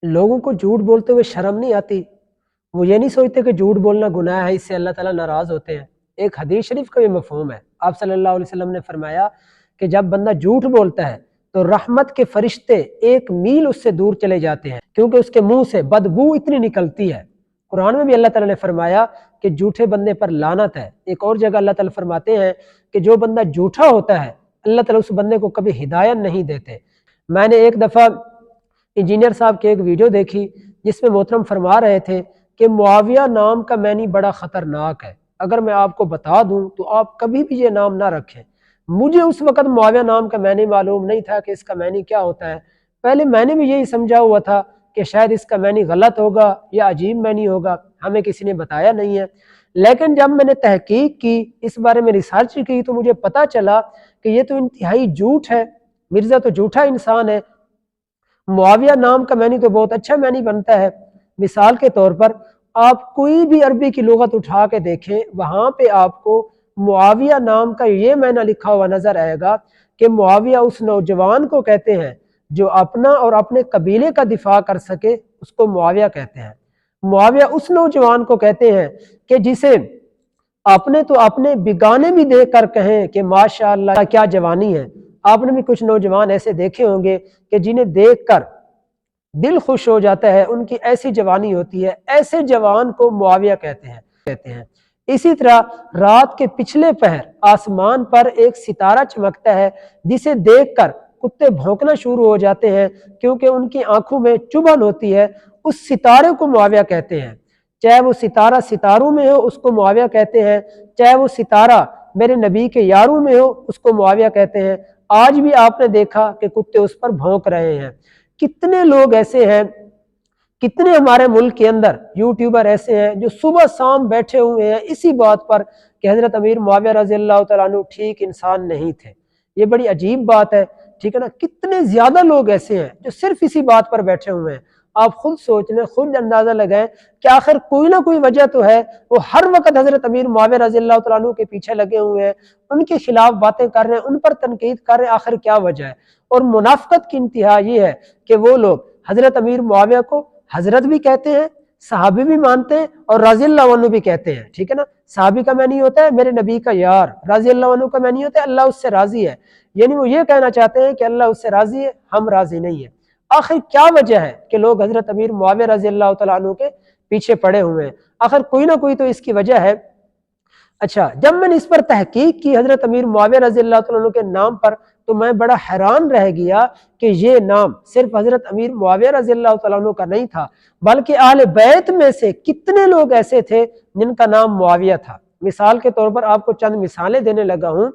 लोगों को झूठ बोलते हुए शर्म नहीं आती? वो ये नहीं सोचते कि झूठ बोलना गुनाह है, इससे अल्लाह ताला नाराज़ होते हैं। एक हदीस शरीफ का भी मफ़हूम है। आप सल्लल्लाहु अलैहि वसल्लम ने फरमाया कि जब बंदा झूठ बोलता है तो रहमत के फरिश्ते 1 मील उससे दूर चले जाते हैं, क्योंकि उसके मुंह से बदबू इतनी निकलती है। कुरान में भी अल्लाह ताला ने फरमाया कि झूठे बंदे पर लानत है। एक और जगह अल्लाह ताला फरमाते हैं कि जो बंदा झूठा होता है अल्लाह ताला उस बंदे को कभी हिदायत नहीं देते। मैंने एक दफ़ा इंजीनियर साहब की एक वीडियो देखी जिसमें मोहतरम फरमा रहे थे कि मुआविया नाम का मैनी बड़ा ख़तरनाक है। अगर मैं आपको बता दूं तो आप कभी भी ये नाम ना रखें। मुझे उस वक़्त मुआविया नाम का मैनी मालूम नहीं था कि इसका मैनी क्या होता है। पहले मैंने भी यही समझा हुआ था कि शायद इसका मैनी गलत होगा या अजीब मैनी होगा, हमें किसी ने बताया नहीं है। लेकिन जब मैंने तहकीक की, इस बारे में रिसर्च की, तो मुझे पता चला कि ये तो इंतहाई झूठ है। मिर्ज़ा तो झूठा इंसान है। मुआविया नाम का मैनी तो बहुत अच्छा मैनी बनता है। मिसाल के तौर पर आप कोई भी अरबी की लुगत उठा के देखें, वहाँ पे आपको मुआविया नाम का ये मैना लिखा हुआ नजर आएगा कि मुआविया उस नौजवान को कहते हैं जो अपना और अपने कबीले का दिफा कर सके, उसको मुआविया कहते हैं। मुआविया उस नौजवान को कहते हैं कि जिसे आपने तो अपने बिगाने भी देख कर कहें कि माशाअल्लाह क्या जवानी है। आपने भी कुछ नौजवान ऐसे देखे होंगे कि जिन्हें देखकर दिल खुश हो जाता है, उनकी ऐसी जवानी होती है। ऐसे जवान को मुआविया कहते हैं। इसी तरह रात के पिछले पहर आसमान पर एक सितारा चमकता है जिसे देखकर कुत्ते भौंकना शुरू हो जाते हैं, क्योंकि उनकी आंखों में चुभन होती है। उस सितारे को मुआविया कहते हैं। चाहे वो सितारा सितारों में हो, उसको मुआविया कहते हैं। चाहे वो सितारा मेरे नबी के यारों में हो, उसको मुआविया कहते हैं। आज भी आपने देखा कि कुत्ते उस पर भौंक रहे हैं। कितने लोग ऐसे हैं, कितने हमारे मुल्क के अंदर यूट्यूबर ऐसे हैं जो सुबह शाम बैठे हुए हैं इसी बात पर कि हजरत अमीर मुआविया रज़ी अल्लाह तआला अन्हु ठीक इंसान नहीं थे। ये बड़ी अजीब बात है, ठीक है ना। कितने ज्यादा लोग ऐसे हैं जो सिर्फ इसी बात पर बैठे हुए हैं। आप खुद सोच लें, खुद अंदाजा लगाएं कि आखिर कोई ना कोई वजह तो है। वो हर वक्त हजरत अमीर मुआविया रज़ी अल्लाह तआला अन्हु के पीछे लगे हुए हैं, उनके खिलाफ बातें कर रहे हैं, उन पर तनकीद कर रहे हैं। आखिर क्या वजह है? और मुनाफिकत की इंतहा ये है कि वो लोग हजरत अमीर मुआविया को हजरत भी कहते हैं, सहाबी भी मानते हैं और रज़ी अल्लाह अन्हु भी कहते हैं, ठीक है ना। सहाबी का मैनी होता है मेरे नबी का यार, रज़ी अल्लाह अन्हु का मैनी होता है अल्लाह उससे राजी है। यानी वो ये कहना चाहते हैं कि अल्लाह उससे राजी है, हम राजी नहीं है। आखिर क्या वजह है कि लोग हजरत अमीर मुआविया रज़ी अल्लाह तआला अन्हु के पीछे पड़े हुए हैं? आखिर कोई ना कोई तो इसकी वजह है। अच्छा, जब मैंने इस पर तहकीक की हजरत अमीर मुआविया रज़ी अल्लाह तआला अन्हु के नाम पर, तो मैं बड़ा हैरान रह गया कि ये नाम सिर्फ हजरत अमीर मुआविया रज़ी अल्लाह तआला अन्हु का नहीं था, बल्कि अहले बैत में से कितने लोग ऐसे थे जिनका नाम मुआविया था। मिसाल के तौर पर आपको चंद मिसालें देने लगा हूँ।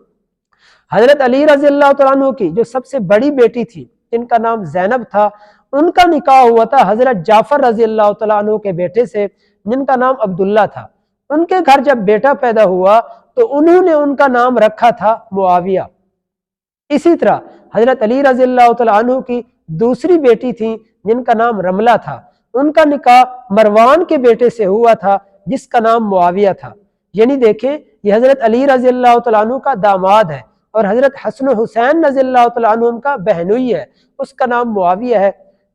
हजरत अली रज़ी अल्लाह तआला अन्हु की जो सबसे बड़ी बेटी थी, जिनका नाम ज़ैनब था, उनका निकाह हुआ था हजरत जाफर रज़ी अल्लाह तआला अन्हु के बेटे से, जिनका नाम अब्दुल्ला था। उनके घर जब बेटा पैदा हुआ तो उन्होंने उनका नाम रखा था मुआविया। इसी तरह हजरत अली रज़ी अल्लाह तआला अन्हु की दूसरी बेटी थी जिनका नाम रमला था, उनका निकाह मरवान के बेटे से हुआ था जिसका नाम मुआविया था। यानी देखें, ये हजरत अली रज़ी अल्लाह तआला अन्हु का दामाद है और हजरत हसन हुसैन रज़ी अल्लाह तआला अन्हुम का बहनोई है, उसका नाम मुआविया है,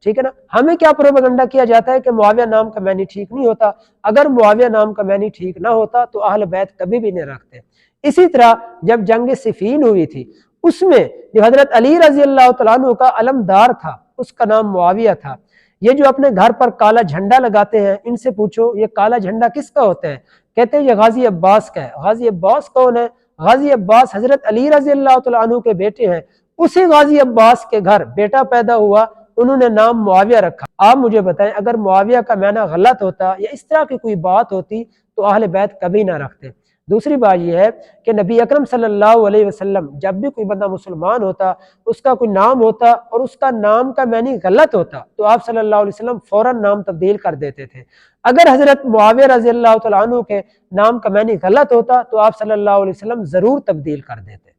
ठीक है ना। हमें क्या प्रोपेगेंडा किया जाता है कि मुआविया नाम का मैनी ठीक नहीं होता। अगर मुआविया नाम का मैनी ठीक ना होता तो अहले बैत कभी भी नहीं रखते। इसी तरह जब जंग सिफीन हुई थी, उसमें जो हजरत अली रज़ी अल्लाह तआला अन्हु का अलमदार था, उसका नाम मुआविया था। ये जो अपने घर पर काला झंडा लगाते हैं, इनसे पूछो ये काला झंडा किसका होता है? कहते हैं ये गाजी अब्बास का है। गाजी अब्बास कौन है? गाजी अब्बास हजरत अली रज़ी अल्लाह तआला अन्हु के बेटे हैं। उसी गाजी अब्बास के घर बेटा पैदा हुआ, उन्होंने नाम मुआविया रखा। आप मुझे बताएं, अगर मुआविया का माना गलत होता या इस तरह की कोई बात होती तो अहले बैत कभी ना रखते। दूसरी बात यह है कि नबी अकरम सल्लल्लाहु अलैहि वसल्लम जब भी कोई बंदा मुसलमान होता, उसका कोई नाम होता और उसका नाम का मैनी गलत होता, तो आप सल्लल्लाहु अलैहि वसल्लम फौरन नाम तब्दील कर देते थे। अगर हजरत मुआविया रज़ी अल्लाह तआला अन्हु के नाम का मैनी गलत होता तो आप सल्लल्लाहु अलैहि वसल्लम जरूर तब्दील कर देते।